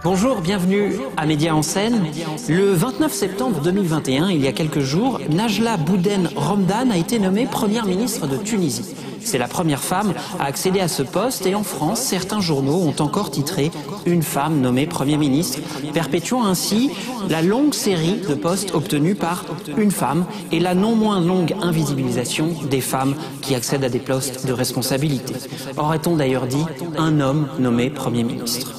Bonjour, bienvenue à Média en scène. Le 29 septembre 2021, il y a quelques jours, Najla Bouden Romdan a été nommée première ministre de Tunisie. C'est la première femme à accéder à ce poste et en France, certains journaux ont encore titré « Une femme nommée Premier ministre », perpétuant ainsi la longue série de postes obtenus par une femme et la non moins longue invisibilisation des femmes qui accèdent à des postes de responsabilité. Aurait-on d'ailleurs dit « un homme nommé Premier ministre ».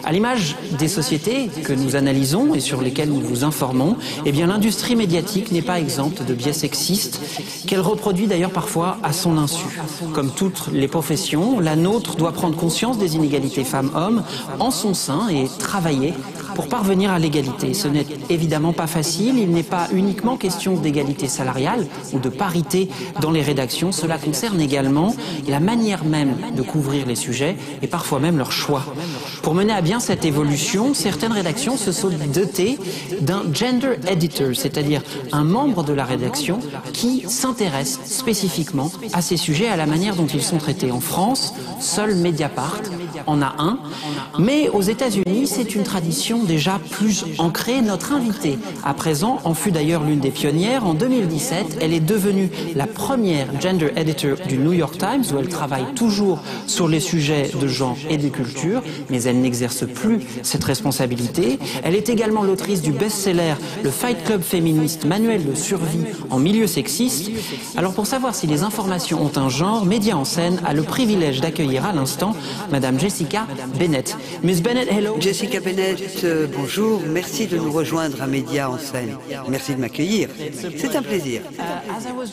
À l'image des sociétés que nous analysons et sur lesquelles nous vous informons, eh bien l'industrie médiatique n'est pas exempte de biais sexistes qu'elle reproduit d'ailleurs parfois à son insu. Comme toutes les professions, la nôtre doit prendre conscience des inégalités femmes-hommes en son sein et travailler pour parvenir à l'égalité. Ce n'est évidemment pas facile, il n'est pas uniquement question d'égalité salariale ou de parité dans les rédactions, cela concerne également la manière même de couvrir les sujets et parfois même leur choix. Pour mener à bien cette évolution, certaines rédactions se sont dotées d'un gender editor, c'est-à-dire un membre de la rédaction qui s'intéresse spécifiquement à ces sujets, à la manière dont ils sont traités. En France, seul Mediapart en a un, mais aux États-Unis, c'est une tradition déjà plus ancrée. Notre invitée, à présent, en fut d'ailleurs l'une des pionnières. En 2017, elle est devenue la première gender editor du New York Times, où elle travaille toujours sur les sujets de genre et de culture, mais elle n'exerce plus cette responsabilité. Elle est également l'autrice du best-seller Le Fight Club féministe, manuel de survie en milieu sexiste. Alors pour savoir si les informations ont un genre, Média en scène a le privilège d'accueillir à l'instant Madame Jessica Bennett. Miss Bennett, hello. Jessica Bennett, bonjour. Merci de nous rejoindre à Média en scène. Merci de m'accueillir. C'est un plaisir.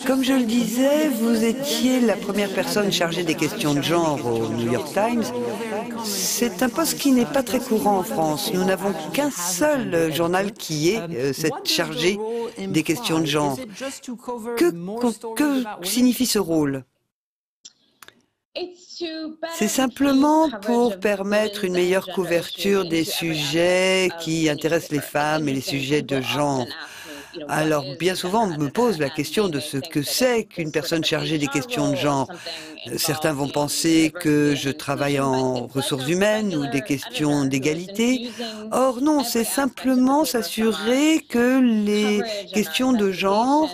Comme je le disais, vous étiez la première personne chargée des questions de genre au New York Times. C'est un poste qui n'est pas très courant en France. Nous n'avons qu'un seul journal qui est chargé des questions de genre. Que signifie ce rôle ? C'est simplement pour permettre une meilleure couverture des sujets qui intéressent les femmes et les sujets de genre. Alors, bien souvent, on me pose la question de ce que c'est qu'une personne chargée des questions de genre. Certains vont penser que je travaille en ressources humaines ou des questions d'égalité. Or, non, c'est simplement s'assurer que les questions de genre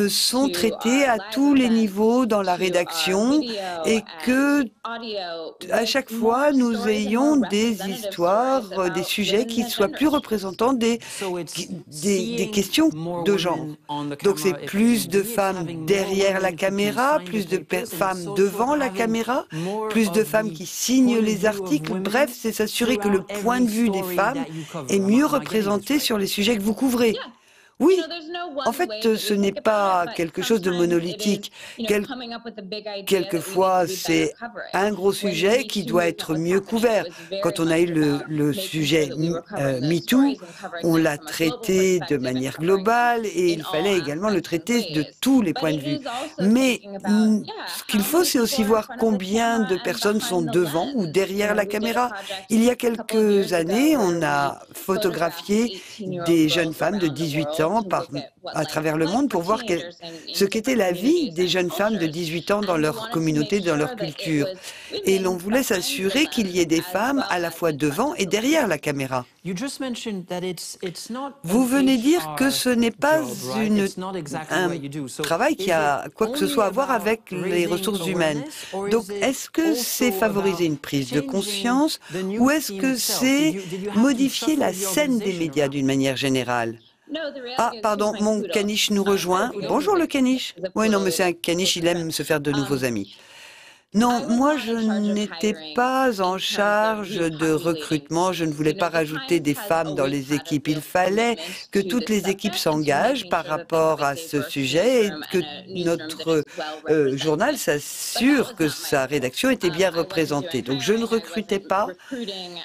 sont traitées à tous les niveaux dans la rédaction et que à chaque fois nous ayons des histoires, des sujets qui soient plus représentants des questions de genre. Donc c'est plus de femmes derrière la caméra, plus de femmes devant la caméra, plus de femmes qui signent les articles. Bref, c'est s'assurer que le point de vue des femmes est mieux représenté sur les sujets que vous couvrez. Oui, en fait, ce n'est pas quelque chose de monolithique. Quelquefois, c'est un gros sujet qui doit être mieux couvert. Quand on a eu le sujet MeToo, on l'a traité de manière globale et il fallait également le traiter de tous les points de vue. Mais ce qu'il faut, c'est aussi voir combien de personnes sont devant ou derrière la caméra. Il y a quelques années, on a photographié des jeunes femmes de 18 ans à travers le monde pour voir ce qu'était la vie des jeunes femmes de 18 ans dans leur communauté, dans leur culture. Et l'on voulait s'assurer qu'il y ait des femmes à la fois devant et derrière la caméra. Vous venez dire que ce n'est pas un travail qui a quoi que ce soit à voir avec les ressources humaines. Donc, est-ce que c'est favoriser une prise de conscience ou est-ce que c'est modifier la scène des médias d'une manière générale ? Ah, pardon, mon caniche nous rejoint. Bonjour le caniche. Oui, non, mais c'est un caniche, il aime se faire de nouveaux amis. Non, moi je n'étais pas en charge de recrutement, je ne voulais pas rajouter des femmes dans les équipes. Il fallait que toutes les équipes s'engagent par rapport à ce sujet et que notre journal s'assure que sa rédaction était bien représentée. Donc je ne recrutais pas.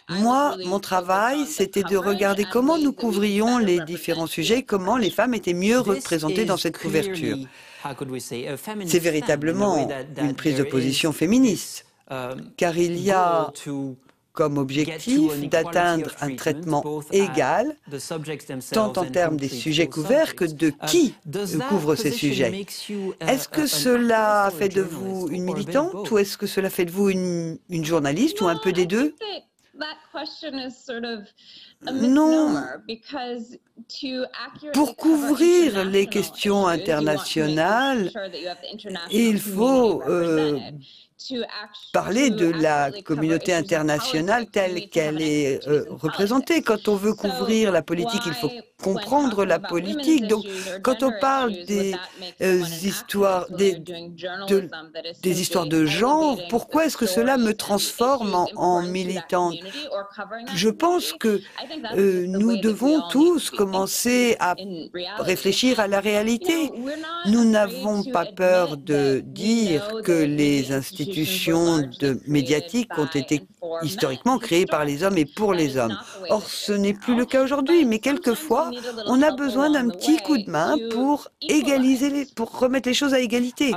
Moi, mon travail, c'était de regarder comment nous couvrions les différents sujets, comment les femmes étaient mieux représentées dans cette couverture. C'est véritablement une prise de position féministe, car il y a comme objectif d'atteindre un traitement égal, tant en termes des sujets couverts que de qui couvre ces sujets. Est-ce que cela fait de vous une militante ou est-ce que cela fait de vous une journaliste ou un peu des deux? Non. Pour couvrir les questions internationales, il faut parler de la communauté internationale telle qu'elle est représentée. Quand on veut couvrir la politique, il faut comprendre la politique. Donc, quand on parle des histoires de genre, pourquoi est-ce que cela me transforme en militante? Je pense que nous devons tous commencer à réfléchir à la réalité. Nous n'avons pas peur de dire que les institutions médiatiques ont été historiquement créées par les hommes et pour les hommes. Or, ce n'est plus le cas aujourd'hui, mais quelquefois, on a besoin d'un petit coup de main pour pour remettre les choses à égalité.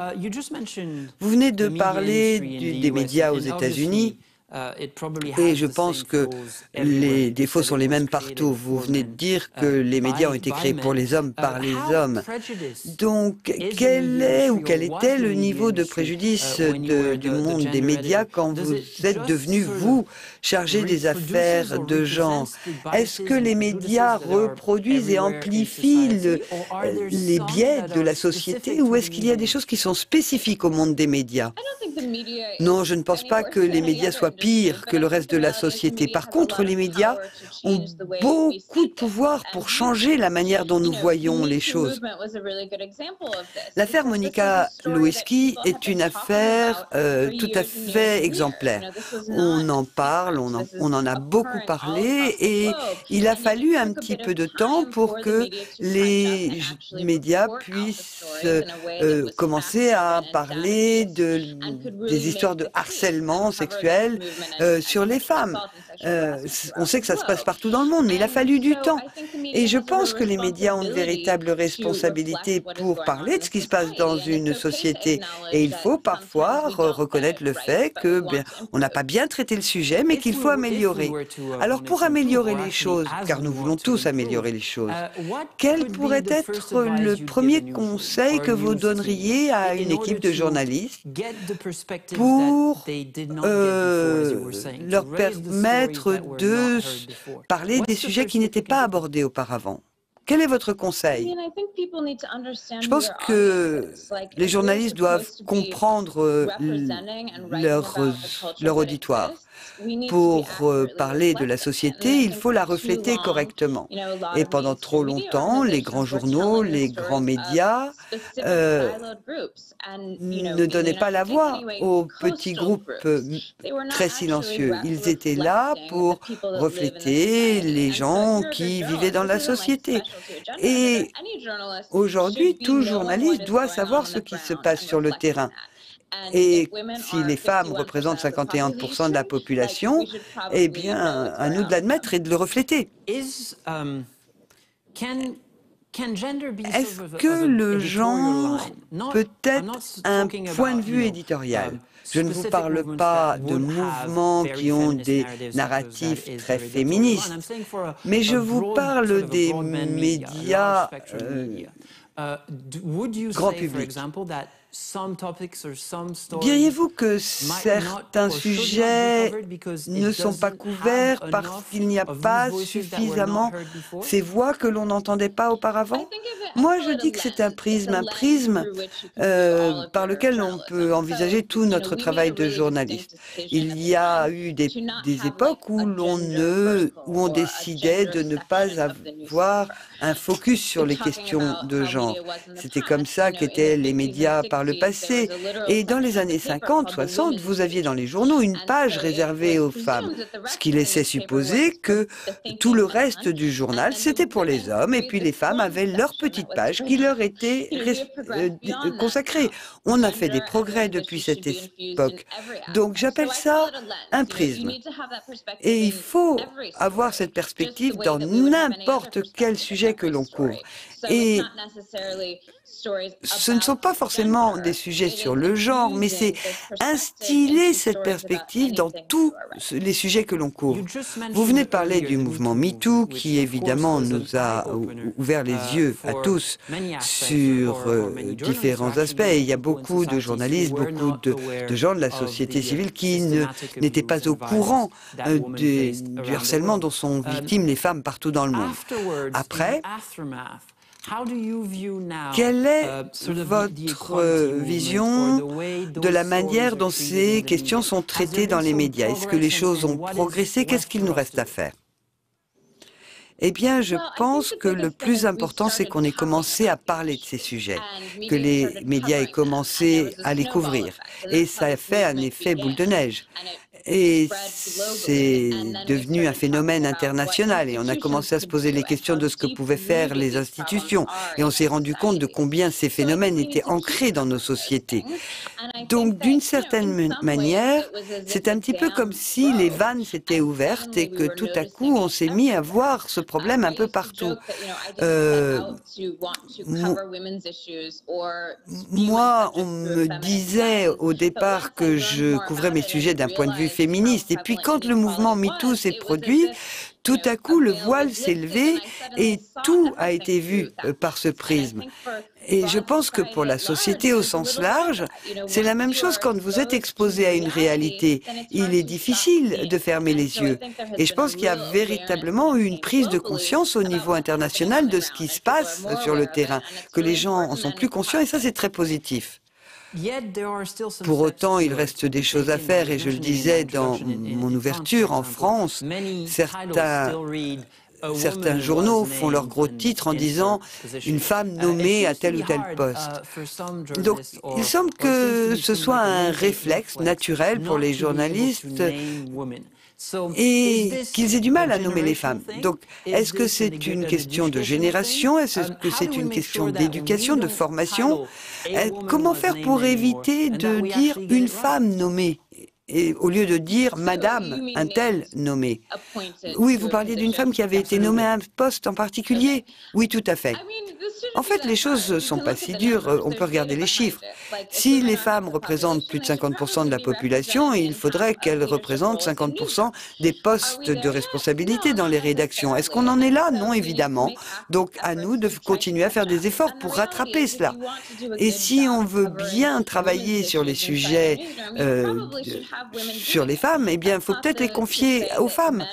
Vous venez de parler des médias aux États-Unis. Et je pense que les défauts sont les mêmes partout. Vous venez de dire que les médias ont été créés pour les hommes, par les hommes. Donc, quel était le niveau de préjudice du monde des médias quand vous êtes devenu, vous, chargé des affaires de genre? Est-ce que les médias reproduisent et amplifient les biais de la société ou est-ce qu'il y a des choses qui sont spécifiques au monde des médias? Non, je ne pense pas que les médias soient pires que le reste de la société. Par contre, les médias ont beaucoup de pouvoir pour changer la manière dont nous voyons les choses. L'affaire Monica Lewinsky est une affaire tout à fait exemplaire. On en parle, on en a beaucoup parlé et il a fallu un petit peu de temps pour que les médias puissent commencer à parler des histoires de harcèlement sexuel sur les femmes. On sait que ça se passe partout dans le monde, mais il a fallu du temps. Et je pense que les médias ont une véritable responsabilité pour parler de ce qui se passe dans une société. Et il faut parfois reconnaître le fait que on n'a pas bien traité le sujet, mais qu'il faut améliorer. Alors pour améliorer les choses, car nous voulons tous améliorer les choses, quel pourrait être le premier conseil que vous donneriez à une équipe de journalistes pour leur permettre de parler des sujets qui n'étaient pas abordés auparavant? Quel est votre conseil? Je pense que les journalistes doivent comprendre leur auditoire. Pour parler de la société, il faut la refléter correctement. Et pendant trop longtemps, les grands journaux, les grands médias ne donnaient pas la voix aux petits groupes très silencieux. Ils étaient là pour refléter les gens qui vivaient dans la société. Et aujourd'hui, tout journaliste doit savoir ce qui se passe sur le terrain. Et si les femmes représentent 51% de la population, eh bien, à nous de l'admettre et de le refléter. Est-ce que le genre peut être un point de vue éditorial? Je ne vous parle pas de mouvements qui ont des narratifs très féministes, mais je vous parle des médias grand public. Diriez-vous que certains sujets ne sont pas couverts parce qu'il n'y a pas suffisamment ces voix que l'on n'entendait pas auparavant? Moi, je dis que c'est un prisme par lequel on peut envisager tout notre travail de journaliste. Il y a eu des époques où on décidait de ne pas avoir un focus sur les questions de genre. C'était comme ça qu'étaient les médias par le passé. Et dans les années 50, 60, vous aviez dans les journaux une page réservée aux femmes, ce qui laissait supposer que tout le reste du journal, c'était pour les hommes, et puis les femmes avaient leur petite page qui leur était consacrée. On a fait des progrès depuis cette époque. Donc j'appelle ça un prisme. Et il faut avoir cette perspective dans n'importe quel sujet que l'on couvre. Et ce ne sont pas forcément des sujets sur le genre, mais c'est instiller cette perspective dans tous les sujets que l'on couvre. Vous venez de parler du mouvement MeToo, qui évidemment nous a ouvert les yeux à tous sur différents aspects. Il y a beaucoup de journalistes, beaucoup de gens de la société civile qui n'étaient pas au courant du harcèlement dont sont victimes les femmes partout dans le monde. Après, quelle est votre vision de la manière dont ces questions sont traitées dans les médias? Est-ce que les choses ont progressé? Qu'est-ce qu'il nous reste à faire? Eh bien, je pense que le plus important, c'est qu'on ait commencé à parler de ces sujets, que les médias aient commencé à les couvrir. Et ça a fait un effet boule de neige. Et c'est devenu un phénomène international. Et on a commencé à se poser les questions de ce que pouvaient faire les institutions. Et on s'est rendu compte de combien ces phénomènes étaient ancrés dans nos sociétés. Donc, d'une certaine manière, c'est un petit peu comme si les vannes s'étaient ouvertes et que tout à coup, on s'est mis à voir ce problème un peu partout. Moi, on me disait au départ que je couvrais mes sujets d'un point de vue féministe. Et puis, quand le mouvement MeToo s'est produit, tout à coup, le voile s'est levé et tout a été vu par ce prisme. Et je pense que pour la société au sens large, c'est la même chose quand vous êtes exposé à une réalité. Il est difficile de fermer les yeux. Et je pense qu'il y a véritablement eu une prise de conscience au niveau international de ce qui se passe sur le terrain, que les gens en sont plus conscients et ça, c'est très positif. Pour autant, il reste des choses à faire et je le disais dans mon ouverture, en France, certains journaux font leur gros titre en disant « une femme nommée à tel ou tel poste ». Donc, il semble que ce soit un réflexe naturel pour les journalistes et qu'ils aient du mal à nommer les femmes. Donc, est-ce que c'est une question de génération? Est-ce que c'est une question d'éducation, de formation? Comment faire pour éviter de dire « une femme nommée » et au lieu de dire « Madame, un tel nommé ». Oui, vous parliez d'une femme qui avait été nommée à un poste en particulier? Oui, tout à fait. En fait, les choses ne sont pas si dures. On peut regarder les chiffres. Si les femmes représentent plus de 50% de la population, il faudrait qu'elles représentent 50% des postes de responsabilité dans les rédactions. Est-ce qu'on en est là? Non, évidemment. Donc, à nous de continuer à faire des efforts pour rattraper cela. Et si on veut bien travailler sur les sujets sur les femmes, eh bien, il faut peut-être les confier aux femmes.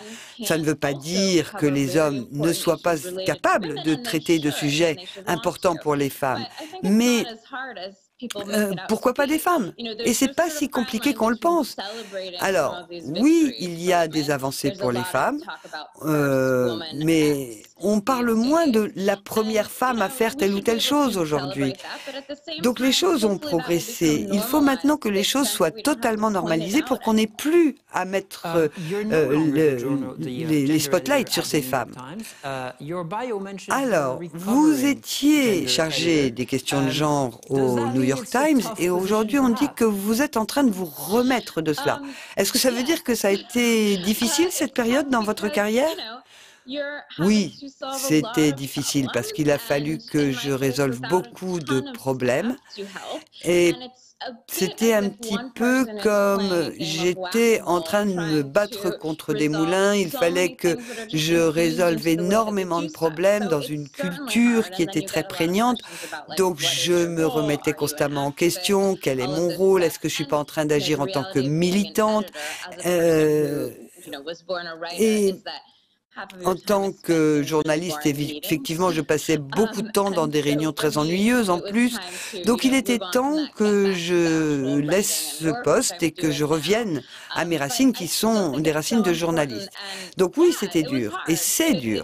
Ça ne veut pas dire que les hommes ne soient pas capables de traiter de sujets importants pour les femmes, mais pourquoi pas des femmes? Et c'est pas si compliqué qu'on le pense. Alors, oui, il y a des avancées pour les femmes, mais on parle moins de la première femme à faire telle ou telle chose aujourd'hui. Donc les choses ont progressé. Il faut maintenant que les choses soient totalement normalisées pour qu'on n'ait plus à mettre les spotlights sur ces femmes. Alors, vous étiez chargé des questions de genre au New York Times et aujourd'hui on dit que vous êtes en train de vous remettre de cela. Est-ce que ça veut dire que ça a été difficile cette période dans votre carrière? Oui, c'était difficile parce qu'il a fallu que je résolve beaucoup de problèmes et c'était un petit peu comme j'étais en train de me battre contre des moulins. Il fallait que je résolve énormément de problèmes dans une culture qui était très prégnante. Donc, je me remettais constamment en question. Quel est mon rôle? Est-ce que je suis pas en train d'agir en tant que militante? Et en tant que journaliste, effectivement, je passais beaucoup de temps dans des réunions très ennuyeuses en plus. Donc, il était temps que je laisse ce poste et que je revienne à mes racines qui sont des racines de journaliste. Donc, oui, c'était dur et c'est dur.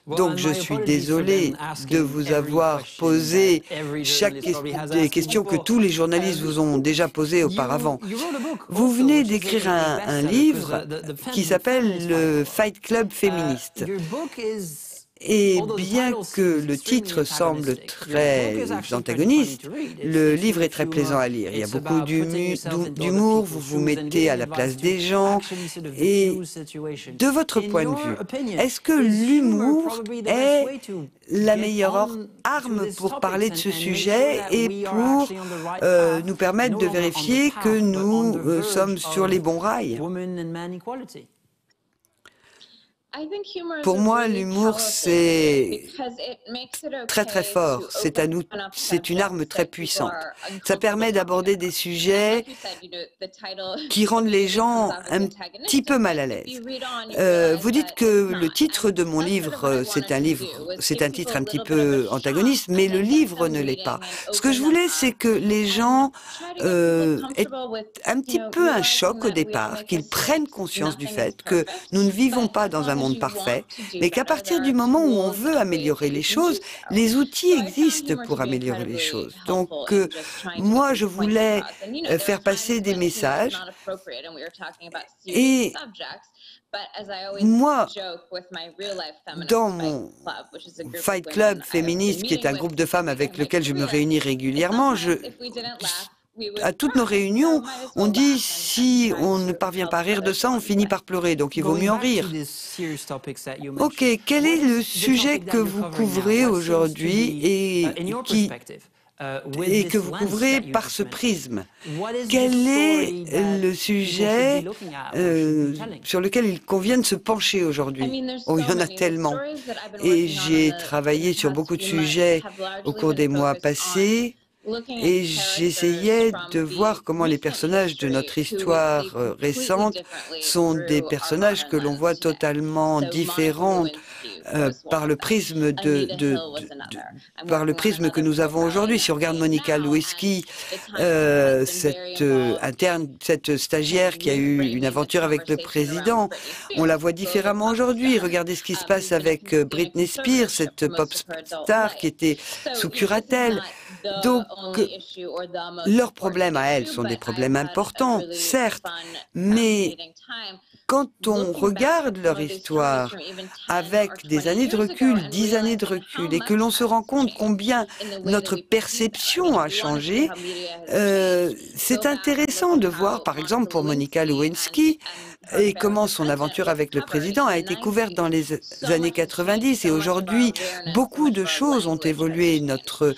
Donc, je suis désolé de vous avoir posé des questions que tous les journalistes vous ont déjà posées auparavant. Vous venez d'écrire un livre qui s'appelle le Fight Club féministe. Et bien que le titre semble très antagoniste, le livre est très plaisant à lire. Il y a beaucoup d'humour, vous vous mettez à la place des gens. Et de votre point de vue, est-ce que l'humour est la meilleure arme pour parler de ce sujet et pour nous permettre de vérifier que nous sommes sur les bons rails? Pour moi, l'humour, c'est très très fort. C'est une arme très puissante. Ça permet d'aborder des sujets qui rendent les gens un petit peu mal à l'aise. Vous dites que le titre de mon livre, c'est un titre un petit peu antagoniste, mais le livre ne l'est pas. Ce que je voulais, c'est que les gens aient un petit peu un choc au départ, qu'ils prennent conscience du fait que nous ne vivons pas dans un monde parfait, mais qu'à partir du moment où on veut améliorer les choses, les outils existent pour améliorer les choses. Donc, moi, je voulais faire passer des messages et moi, dans mon Fight Club féministe, qui est un groupe de femmes avec lequel je me réunis régulièrement, à toutes nos réunions, on dit si on ne parvient pas à rire de ça, on finit par pleurer, donc il vaut mieux en rire. Ok, quel est le sujet que vous couvrez aujourd'hui et que vous couvrez par ce prisme? Quel est le sujet sur lequel il convient de se pencher aujourd'hui? Oh, il y en a tellement. Et j'ai travaillé sur beaucoup de sujets au cours des mois passés. Et j'essayais de voir comment les personnages de notre histoire récente sont des personnages que l'on voit totalement différents par le prisme que nous avons aujourd'hui. Si on regarde Monica Lewinsky, cette stagiaire qui a eu une aventure avec le président, on la voit différemment aujourd'hui. Regardez ce qui se passe avec Britney Spears, cette pop star qui était sous curatelle. Donc, leurs problèmes à elles sont des problèmes importants, certes, mais quand on regarde leur histoire avec des années de recul, 10 années de recul, et que l'on se rend compte combien notre perception a changé, c'est intéressant de voir, par exemple, pour Monica Lewinsky, et comment son aventure avec le président a été couverte dans les années 90. Et aujourd'hui, beaucoup de choses ont évolué. Notre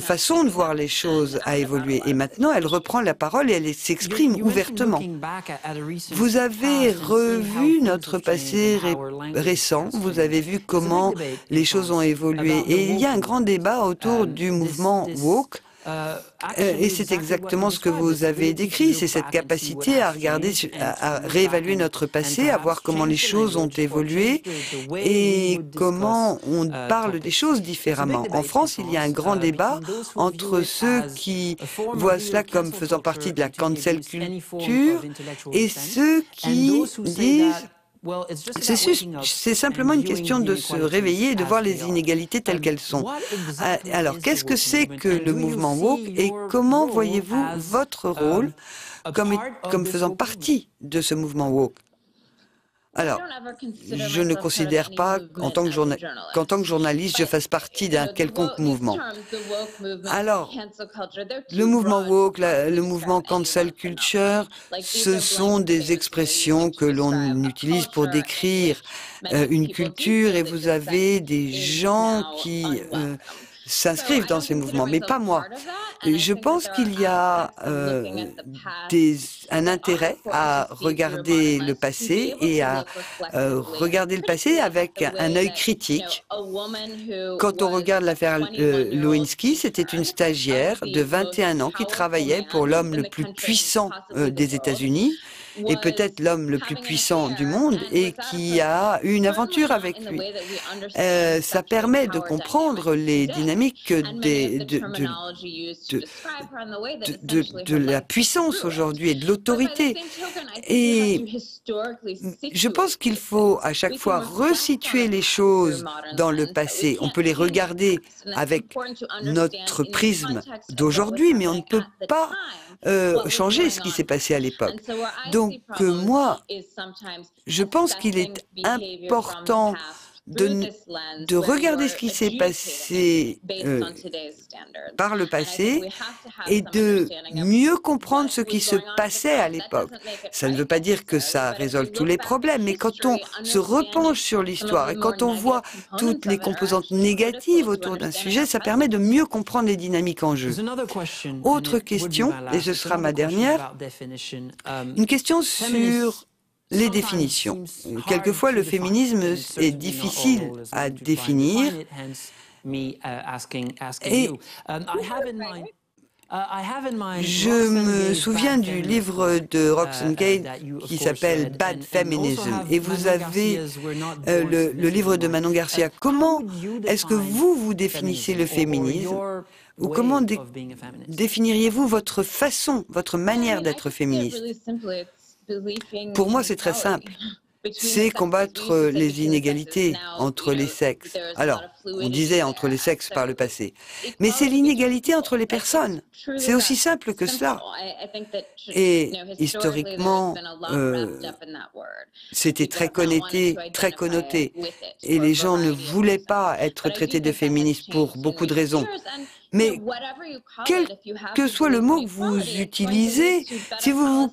façon de voir les choses a évolué. Et maintenant, elle reprend la parole et elle s'exprime ouvertement. Vous avez revu notre passé récent. Vous avez vu comment les choses ont évolué. Et il y a un grand débat autour du mouvement woke. Et c'est exactement ce que vous avez décrit, c'est cette capacité à regarder, à réévaluer notre passé, à voir comment les choses ont évolué et comment on parle des choses différemment. En France, il y a un grand débat entre ceux qui voient cela comme faisant partie de la cancel culture et ceux qui disent c'est simplement une question de se réveiller et de voir les inégalités telles qu'elles sont. Alors, qu'est-ce que c'est que le mouvement woke et comment voyez-vous votre rôle comme faisant partie de ce mouvement woke? Alors, je ne considère pas qu'en tant que journaliste, je fasse partie d'un quelconque mouvement. Alors, le mouvement woke, le mouvement cancel culture, ce sont des expressions que l'on utilise pour décrire une culture et vous avez des gens qui s'inscrivent dans ces mouvements, mais pas moi. Je pense qu'il y a un intérêt à regarder le passé et à regarder le passé avec un œil critique. Quand on regarde l'affaire Lewinsky, c'était une stagiaire de 21 ans qui travaillait pour l'homme le plus puissant des États-Unis et peut-être l'homme le plus puissant du monde et qui a eu une aventure avec lui. Ça permet de comprendre les dynamiques de la puissance aujourd'hui et de l'autorité. Et je pense qu'il faut à chaque fois resituer les choses dans le passé. On peut les regarder avec notre prisme d'aujourd'hui, mais on ne peut pas changer ce qui s'est passé à l'époque. Donc moi, je pense qu'il est important de regarder ce qui s'est passé par le passé et de mieux comprendre ce qui se passait à l'époque. Ça ne veut pas dire que ça résolve tous les problèmes, mais quand on se repenche sur l'histoire et quand on voit toutes les composantes négatives autour d'un sujet, ça permet de mieux comprendre les dynamiques en jeu. Autre question, et ce sera ma dernière, une question sur les définitions. Quelquefois, le féminisme est difficile à définir. Et je me souviens du livre de Roxane Gay qui s'appelle Bad Feminism et vous avez le livre de Manon Garcia. Comment est-ce que vous définissez le féminisme ou comment définiriez-vous votre façon, votre manière d'être féministe? Pour moi, c'est très simple. C'est combattre les inégalités entre les sexes. Alors, on disait entre les sexes par le passé. Mais c'est l'inégalité entre les personnes. C'est aussi simple que cela. Et historiquement, c'était très connoté. Et les gens ne voulaient pas être traités de féministes pour beaucoup de raisons. Mais quel que soit le mot que vous utilisez, si vous vous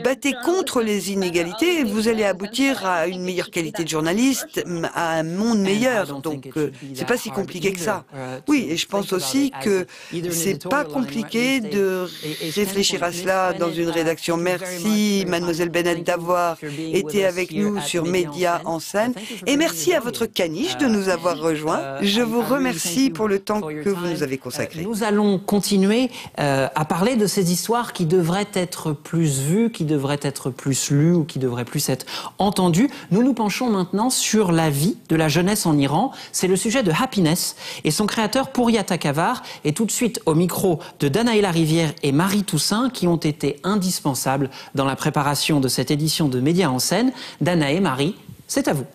battez contre les inégalités, vous allez aboutir à une meilleure qualité de journaliste, à un monde meilleur. Donc, c'est pas si compliqué que ça. Oui, et je pense aussi que c'est pas compliqué de réfléchir à cela dans une rédaction. Merci, Mademoiselle Bennett, d'avoir été avec nous sur Médias en scène. Et merci à votre caniche de nous avoir rejoints. Je vous remercie pour le temps que vous nous avez consacré. Nous allons continuer à parler de ces histoires qui devraient être plus vues, qui devraient être plus lues ou qui devraient plus être entendues. Nous nous penchons maintenant sur la vie de la jeunesse en Iran. C'est le sujet de Happiness et son créateur Pouria Takavar est tout de suite au micro de Danaëlla Rivière et Marie Toussaint qui ont été indispensables dans la préparation de cette édition de Médias en scène. Danaë et Marie, c'est à vous.